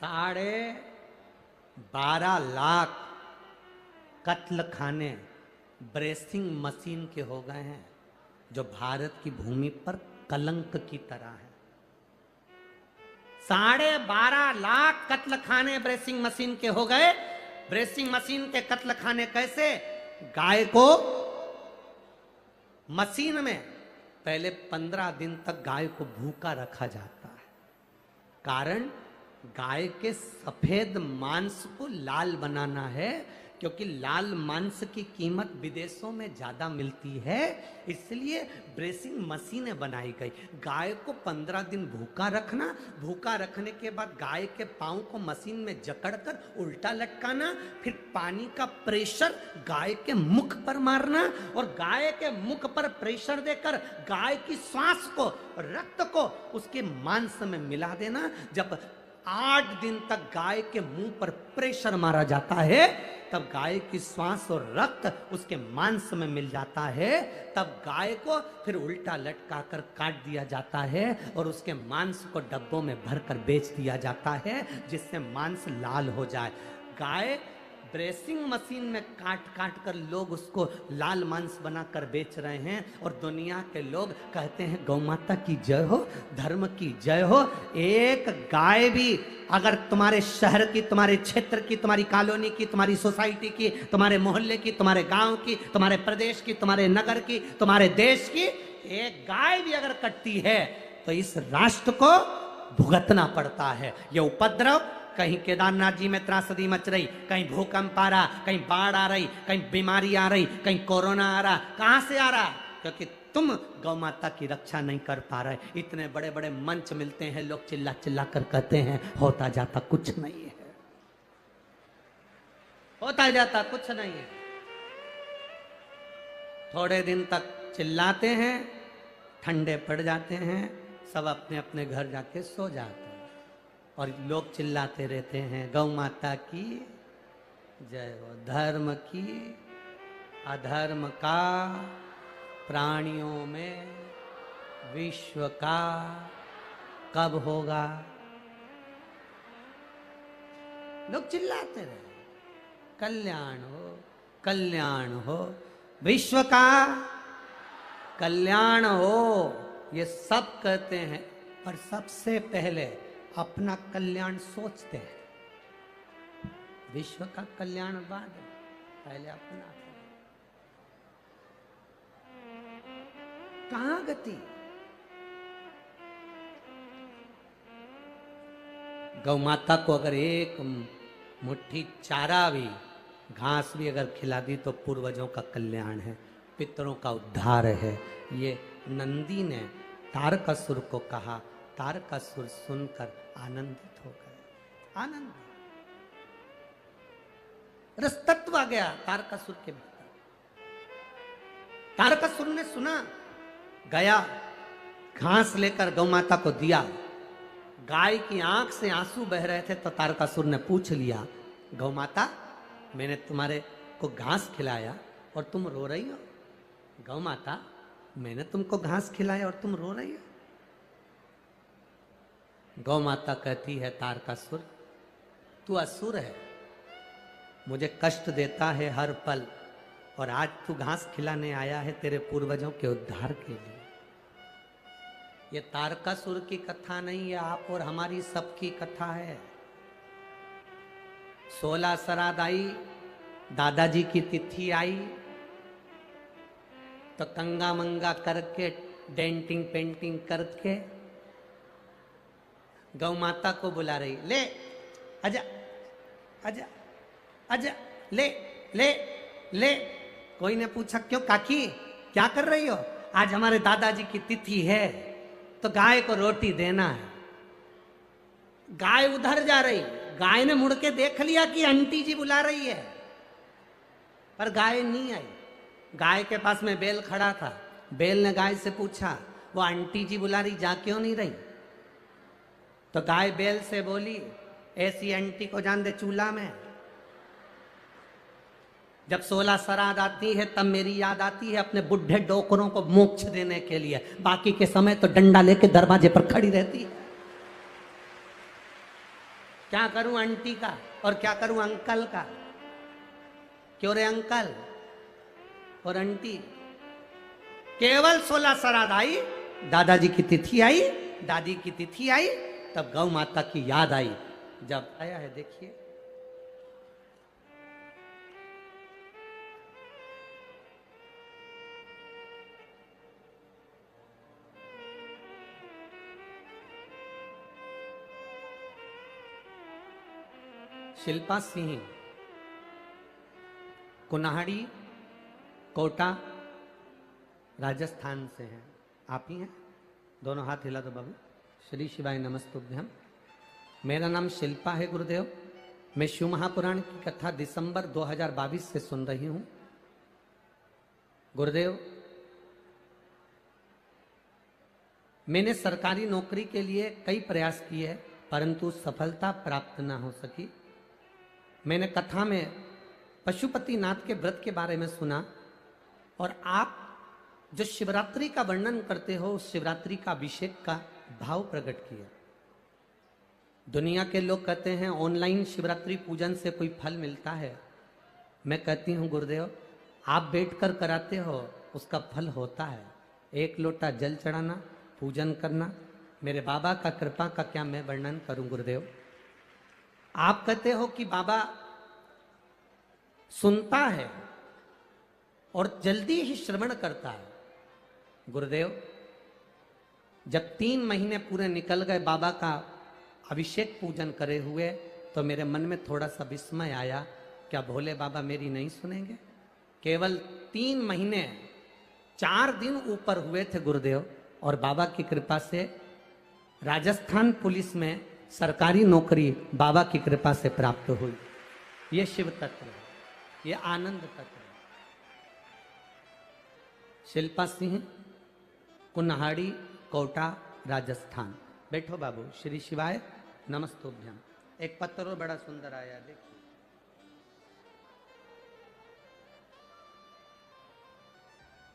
S1: 12.5 लाख कत्ल खाने ब्रेसिंग मशीन के हो गए हैं, जो भारत की भूमि पर कलंक की तरह है। 12.5 लाख कत्ल खाने ब्रेसिंग मशीन के हो गए। ब्रेसिंग मशीन के कत्ल खाने कैसे? गाय को मशीन में पहले 15 दिन तक गाय को भूखा रखा जाता है। कारण गाय के सफेद मांस को लाल बनाना है, क्योंकि लाल मांस की कीमत विदेशों में ज्यादा मिलती है, इसलिए ब्रेसिंग मशीनें बनाई गई। गाय को 15 दिन भूखा रखना, भूखा रखने के बाद गाय के पांव को मशीन में जकड़कर उल्टा लटकाना, फिर पानी का प्रेशर गाय के मुख पर मारना और गाय के मुख पर प्रेशर देकर गाय की श्वास को, रक्त को उसके मांस में मिला देना। जब 8 दिन तक गाय के मुंह पर प्रेशर मारा जाता है, तब गाय की श्वास और रक्त उसके मांस में मिल जाता है। तब गाय को फिर उल्टा लटका कर काट दिया जाता है और उसके मांस को डब्बों में भरकर बेच दिया जाता है, जिससे मांस लाल हो जाए। गाय ब्रेसिंग मशीन में काट काट कर लोग उसको लाल मांस बनाकर बेच रहे हैं और दुनिया के लोग कहते हैं गौ माता की जय हो, धर्म की जय हो। एक गाय भी अगर तुम्हारे शहर की, तुम्हारे क्षेत्र की, तुम्हारी कॉलोनी की, तुम्हारी सोसाइटी की, तुम्हारे मोहल्ले की, तुम्हारे गांव की, तुम्हारे प्रदेश की, तुम्हारे नगर की, तुम्हारे देश की एक गाय भी अगर कटती है तो इस राष्ट्र को भुगतना पड़ता है। यह उपद्रव कहीं केदारनाथ जी में त्रासदी मच रही, कहीं भूकंप आ रहा, कहीं बाढ़ आ रही, कहीं बीमारी आ रही, कहीं कोरोना आ रहा। कहां से आ रहा? क्योंकि तुम गौ माता की रक्षा नहीं कर पा रहे। इतने बड़े बड़े मंच मिलते हैं, लोग चिल्ला चिल्ला कर कहते हैं होता जाता कुछ नहीं है, होता जाता कुछ नहीं है। थोड़े दिन तक चिल्लाते हैं, ठंडे पड़ जाते हैं, सब अपने अपने घर जाके सो जाते हैं और लोग चिल्लाते रहते हैं गौ माता की जय हो, धर्म की, अधर्म का, प्राणियों में विश्व का कब होगा। लोग चिल्लाते रहे कल्याण हो, कल्याण हो, विश्व का कल्याण हो, ये सब कहते हैं, पर सबसे पहले अपना कल्याण सोचते हैं। विश्व का कल्याण बाद, पहले अपना। कहां गति? गौ माता को अगर एक मुट्ठी चारा भी, घास भी अगर खिला दी तो पूर्वजों का कल्याण है, पितरों का उद्धार है। ये नंदी ने तारकासुर को कहा। तारकासुर सुनकर आनंदित हो गए। आनंद, रसतत्व आ गया तारकासुर के भीतर। तारकासुर ने सुना, गया, घास लेकर गौ माता को दिया। गाय की आंख से आंसू बह रहे थे तो तारकासुर ने पूछ लिया, गौ माता, मैंने तुम्हारे को घास खिलाया और तुम रो रही हो? गौ माता, मैंने तुमको घास खिलाया और तुम रो रही हो? गौ माता कहती है, तारकासुर, तू असुर है, मुझे कष्ट देता है हर पल, और आज तू घास खिलाने आया है तेरे पूर्वजों के उद्धार के लिए। ये तारकासुर की कथा नहीं है, आप और हमारी सबकी कथा है। 16 श्राद्ध आई, दादाजी की तिथि आई तो कंगा मंगा करके, डेंटिंग पेंटिंग करके गौ माता को बुला रही, ले आजा आजा आजा, ले ले ले। कोई ने पूछा, क्यों काकी, क्या कर रही हो? आज हमारे दादाजी की तिथि है तो गाय को रोटी देना है। गाय उधर जा रही, गाय ने मुड़ के देख लिया कि आंटी जी बुला रही है, पर गाय नहीं आई। गाय के पास में बैल खड़ा था। बैल ने गाय से पूछा, वो आंटी जी बुला रही, जा क्यों नहीं रही? तो गाय बैल से बोली, ऐसी आंटी को जान दे चूल्हा में। जब 16 श्राद्ध आती है तब मेरी याद आती है अपने बुढ़े डोकरों को मोक्ष देने के लिए, बाकी के समय तो डंडा लेके दरवाजे पर खड़ी रहती है। क्या करूं आंटी का और क्या करूं अंकल का? क्यों रे अंकल और आंटी? केवल 16 श्राद्ध आई, दादाजी की तिथि आई, दादी की तिथि आई, तब गौ माता की याद आई। जब आया है, देखिए, शिल्पा सिंह, कुन्हाड़ी, कोटा, राजस्थान से हैं। आप ही हैं? दोनों हाथ हिला दो बाबू। श्री शिवाय नमस्तुभ्यम। मेरा नाम शिल्पा है गुरुदेव। मैं शिव महापुराण की कथा दिसंबर 2022 से सुन रही हूं। गुरुदेव, मैंने सरकारी नौकरी के लिए कई प्रयास किए परंतु सफलता प्राप्त न हो सकी। मैंने कथा में पशुपतिनाथ के व्रत के बारे में सुना और आप जो शिवरात्रि का वर्णन करते हो, उस शिवरात्रि का अभिषेक का भाव प्रकट किया। दुनिया के लोग कहते हैं ऑनलाइन शिवरात्रि पूजन से कोई फल मिलता है। मैं कहती हूँ गुरुदेव, आप बैठकर कराते हो उसका फल होता है। एक लोटा जल चढ़ाना, पूजन करना, मेरे बाबा का कृपा का क्या मैं वर्णन करूं गुरुदेव। आप कहते हो कि बाबा सुनता है और जल्दी ही श्रवण करता है। गुरुदेव, जब 3 महीने पूरे निकल गए बाबा का अभिषेक पूजन करे हुए, तो मेरे मन में थोड़ा सा विस्मय आया, क्या भोले बाबा मेरी नहीं सुनेंगे? केवल 3 महीने 4 दिन ऊपर हुए थे गुरुदेव, और बाबा की कृपा से राजस्थान पुलिस में सरकारी नौकरी बाबा की कृपा से प्राप्त हुई। ये शिव तत्व है, ये आनंद तत्व है। शिल्पा सिंह, कुन्हाड़ी, कोटा, राजस्थान। बैठो बाबू। श्री शिवाय नमस्तुभ्यम। एक पत्र और बड़ा सुंदर आया, देखिए।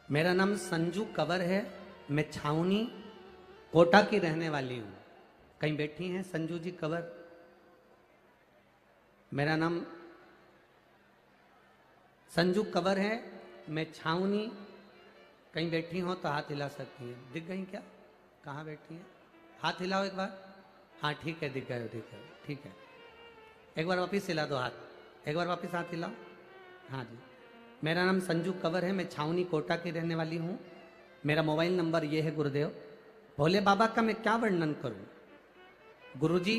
S1: मेरा नाम संजू कंवर है, मैं छावनी कोटा की रहने वाली हूं। कहीं बैठी हैं संजू जी कंवर? मेरा नाम संजू कंवर है, मैं छावनी। कहीं बैठी हो तो हाथ हिला सकती हैं। दिख गई क्या? कहाँ बैठी हैं? हाथ हिलाओ एक बार। हाँ ठीक है, दिख गए, दिख गए, ठीक है। एक बार वापिस हिला दो हाथ, एक बार वापिस हाथ हिलाओ। हाँ जी। मेरा नाम संजू कंवर है, मैं छावनी कोटा की रहने वाली हूँ। मेरा मोबाइल नंबर ये है गुरुदेव। भोले बाबा का मैं क्या वर्णन करूँ? गुरुजी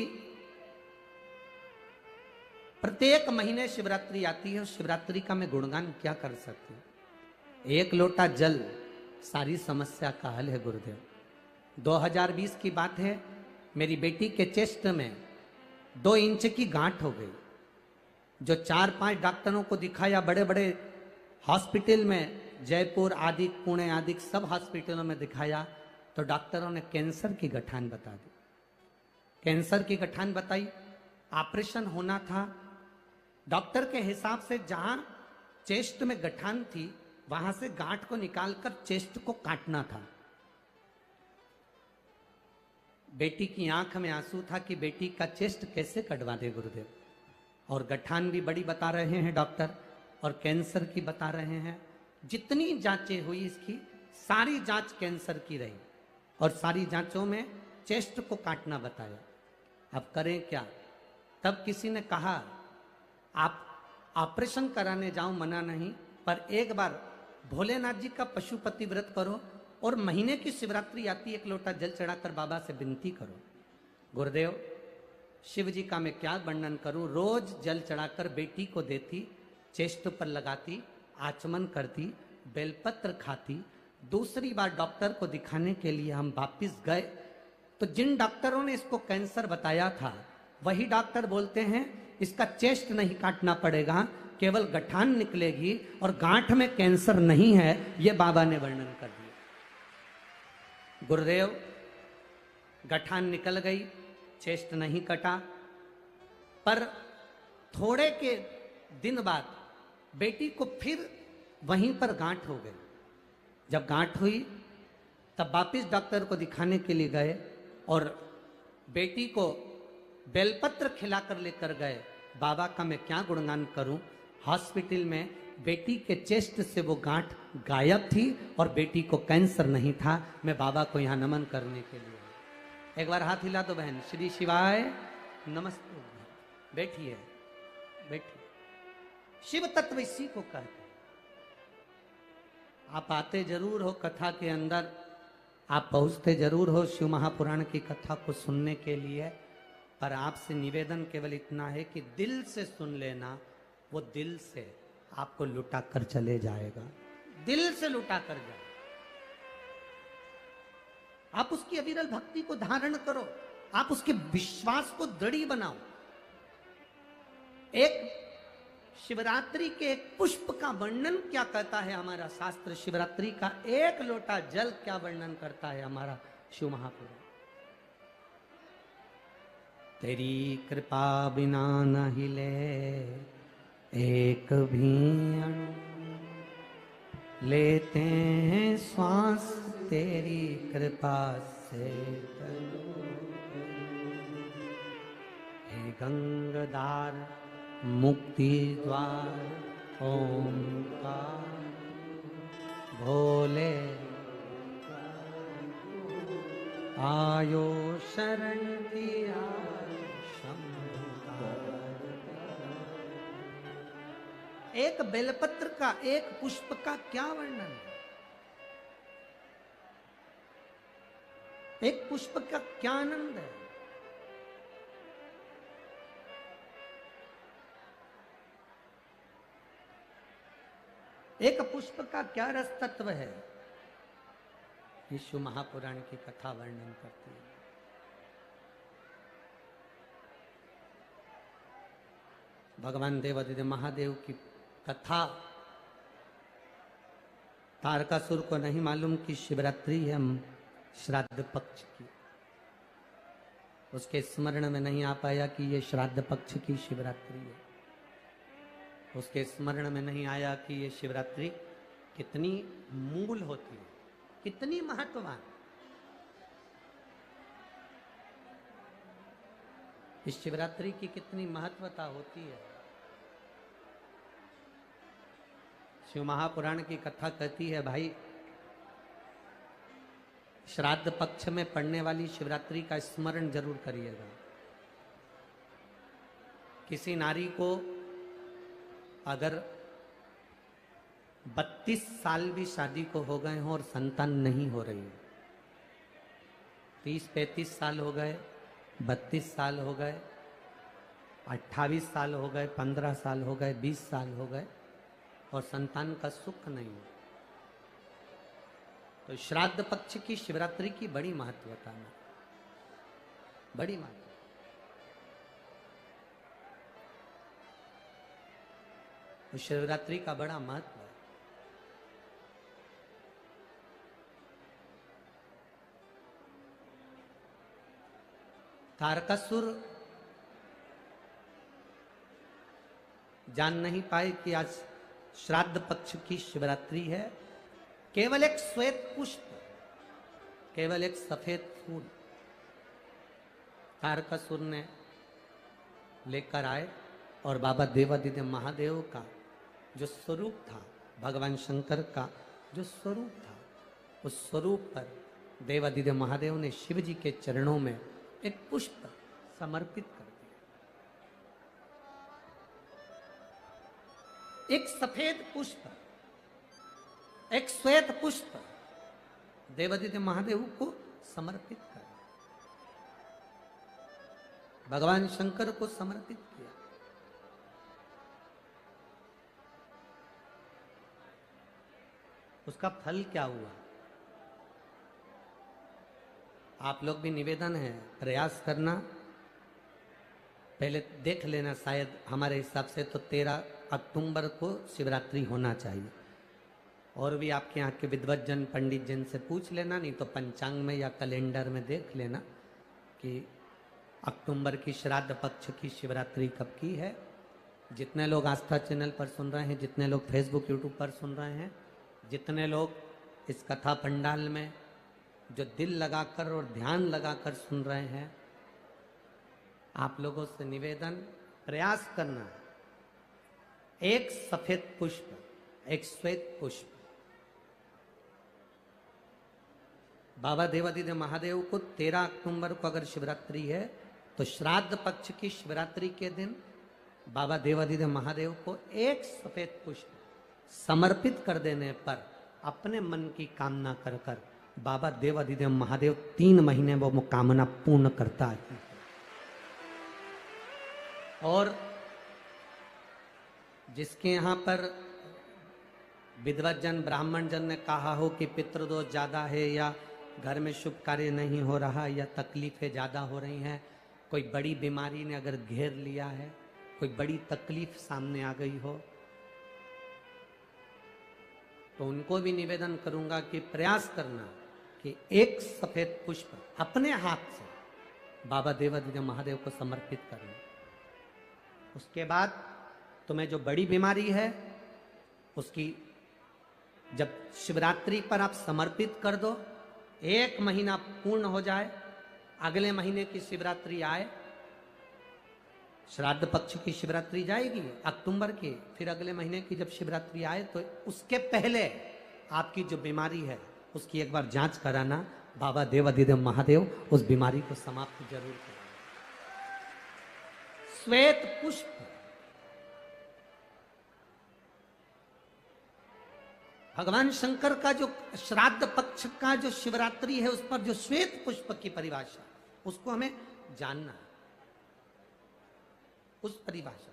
S1: प्रत्येक महीने शिवरात्रि आती है और शिवरात्रि का मैं गुणगान क्या कर सकती हूँ। एक लोटा जल सारी समस्या का हल है गुरुदेव। 2020 की बात है, मेरी बेटी के चेस्ट में 2 इंच की गांठ हो गई। जो 4-5 डॉक्टरों को दिखाया, बड़े बड़े हॉस्पिटल में, जयपुर आदि, पुणे आदि सब हॉस्पिटलों में दिखाया, तो डॉक्टरों ने कैंसर की गठान बता दी। कैंसर की गठान बताई, ऑपरेशन होना था। डॉक्टर के हिसाब से जहां चेस्ट में गठान थी वहां से गांठ को निकालकर चेस्ट को काटना था। बेटी की आंख में आंसू था कि बेटी का चेस्ट कैसे कटवा दे गुरुदेव। और गठान भी बड़ी बता रहे हैं डॉक्टर, और कैंसर की बता रहे हैं। जितनी जांचें हुई इसकी, सारी जांच कैंसर की रही, और सारी जांचों में चेस्ट को काटना बताया। अब करें क्या? तब किसी ने कहा आप ऑपरेशन कराने जाओ, मना नहीं, पर एक बार भोलेनाथ जी का पशुपति व्रत करो और महीने की शिवरात्रि आती, 1 लोटा जल चढ़ाकर बाबा से विनती करो। गुरुदेव, शिव जी का मैं क्या वर्णन करूं। रोज जल चढ़ाकर बेटी को देती, चेस्ट पर लगाती, आचमन करती, बेलपत्र खाती। दूसरी बार डॉक्टर को दिखाने के लिए हम वापिस गए, तो जिन डॉक्टरों ने इसको कैंसर बताया था वही डॉक्टर बोलते हैं इसका चेस्ट नहीं काटना पड़ेगा, केवल गठान निकलेगी और गांठ में कैंसर नहीं है। यह बाबा ने वर्णन कर दिया। गुरुदेव, गठान निकल गई, चेस्ट नहीं कटा, पर थोड़े के दिन बाद बेटी को फिर वहीं पर गांठ हो गई। जब गांठ हुई तब वापिस डॉक्टर को दिखाने के लिए गए और बेटी को बेलपत्र खिलाकर लेकर गए। बाबा का मैं क्या गुणगान करूं। हॉस्पिटल में बेटी के चेस्ट से वो गांठ गायब थी और बेटी को कैंसर नहीं था। मैं बाबा को यहाँ नमन करने के लिए। एक बार हाथ हिला दो बहन। श्री शिवाय नमस्ते। बैठिए, बैठिए। शिव तत्व इसी को कहते हैं। आप आते जरूर हो कथा के अंदर, आप पहुंचते जरूर हो शिव महापुराण की कथा को सुनने के लिए, पर आपसे निवेदन केवल इतना है कि दिल से सुन लेना। वो दिल से आपको लुटा कर चले जाएगा, दिल से लुटा कर जाए। आप उसकी अविरल भक्ति को धारण करो, आप उसके विश्वास को दृढ़ बनाओ। एक शिवरात्रि के एक पुष्प का वर्णन क्या कहता है हमारा शास्त्र। शिवरात्रि का 1 लोटा जल क्या वर्णन करता है हमारा शिव महापुराण। तेरी कृपा बिना न हिले एक भी अणु, लेते हैं श्वास तेरी कृपा से। हे गंगाधार मुक्ति द्वार ओंकार, भोले आयो शरण दिया शंभु। एक बेलपत्र का, एक पुष्प का क्या वर्णन है। एक पुष्प का क्या आनंद है। एक पुष्प का क्या रस तत्व है। विष्णु महापुराण की कथा वर्णन करती है। भगवान देवादिदेव महादेव की कथा। तारकासुर को नहीं मालूम कि शिवरात्रि है श्राद्ध पक्ष की। उसके स्मरण में नहीं आ पाया कि ये श्राद्ध पक्ष की शिवरात्रि है। उसके स्मरण में नहीं आया कि ये शिवरात्रि कितनी मूल होती है, कितनी महत्ववान। इस शिवरात्रि की कितनी महत्वता होती है। शिव महापुराण की कथा कहती है, भाई श्राद्ध पक्ष में पड़ने वाली शिवरात्रि का स्मरण जरूर करिएगा। किसी नारी को अगर 32 साल भी शादी को हो गए हों और संतान नहीं हो रही, 30-35 साल हो गए, 32 साल हो गए, 28 साल हो गए, 15 साल हो गए, 20 साल हो गए और संतान का सुख नहीं। तो श्राद्ध पक्ष की शिवरात्रि की बड़ी महत्वता है, बड़ी महत्वता। तो शिवरात्रि का बड़ा महत्व है। तारकासुर जान नहीं पाए कि आज श्राद्ध पक्ष की शिवरात्रि है। केवल एक श्वेत पुष्प, केवल एक सफेद फूल तारकासुर ने लेकर आए और बाबा देवादिदेव महादेव का जो स्वरूप था, भगवान शंकर का जो स्वरूप था, उस स्वरूप पर देवादिदेव महादेव ने शिव जी के चरणों में एक पुष्प समर्पित कर दिया। एक सफेद पुष्प, एक श्वेत पुष्प देवादिदेव महादेव को समर्पित कर, भगवान शंकर को समर्पित किया। उसका फल क्या हुआ? आप लोग भी निवेदन है, प्रयास करना, पहले देख लेना। शायद हमारे हिसाब से तो 13 अक्टूबर को शिवरात्रि होना चाहिए। और भी आपके यहाँ के विद्वज्जन पंडित जन से पूछ लेना, नहीं तो पंचांग में या कैलेंडर में देख लेना कि अक्टूबर की श्राद्ध पक्ष की शिवरात्रि कब की है। जितने लोग आस्था चैनल पर सुन रहे हैं, जितने लोग फेसबुक यूट्यूब पर सुन रहे हैं, जितने लोग इस कथा पंडाल में जो दिल लगाकर और ध्यान लगाकर सुन रहे हैं, आप लोगों से निवेदन, प्रयास करना, एक सफेद पुष्प, एक श्वेत पुष्प बाबा देवादिदेव महादेव को 13 अक्टूबर को अगर शिवरात्रि है तो श्राद्ध पक्ष की शिवरात्रि के दिन बाबा देवादिदेव महादेव को एक सफेद पुष्प समर्पित कर देने पर अपने मन की कामना कर कर बाबा देवादिदेव महादेव 3 महीने वो कामना पूर्ण करता है। और जिसके यहाँ पर विद्वज्जन ब्राह्मण जन ने कहा हो कि पितृदोष ज्यादा है, या घर में शुभ कार्य नहीं हो रहा, या तकलीफें ज्यादा हो रही हैं, कोई बड़ी बीमारी ने अगर घेर लिया है, कोई बड़ी तकलीफ सामने आ गई हो, तो उनको भी निवेदन करूंगा कि प्रयास करना कि एक सफेद पुष्प अपने हाथ से बाबा देवादिदेव महादेव को समर्पित करना। उसके बाद तुम्हें जो बड़ी बीमारी है उसकी जब शिवरात्रि पर आप समर्पित कर दो, 1 महीना पूर्ण हो जाए, अगले महीने की शिवरात्रि आए, श्राद्ध पक्ष की शिवरात्रि जाएगी अक्टूबर की, फिर अगले महीने की जब शिवरात्रि आए तो उसके पहले आपकी जो बीमारी है उसकी एक बार जांच कराना। बाबा देवादिदेव महादेव उस बीमारी को समाप्त जरूर करें। श्वेत पुष्प, भगवान शंकर का जो श्राद्ध पक्ष का जो शिवरात्रि है उस पर जो श्वेत पुष्प की परिभाषा, उसको हमें जानना है, उस परिभाषा।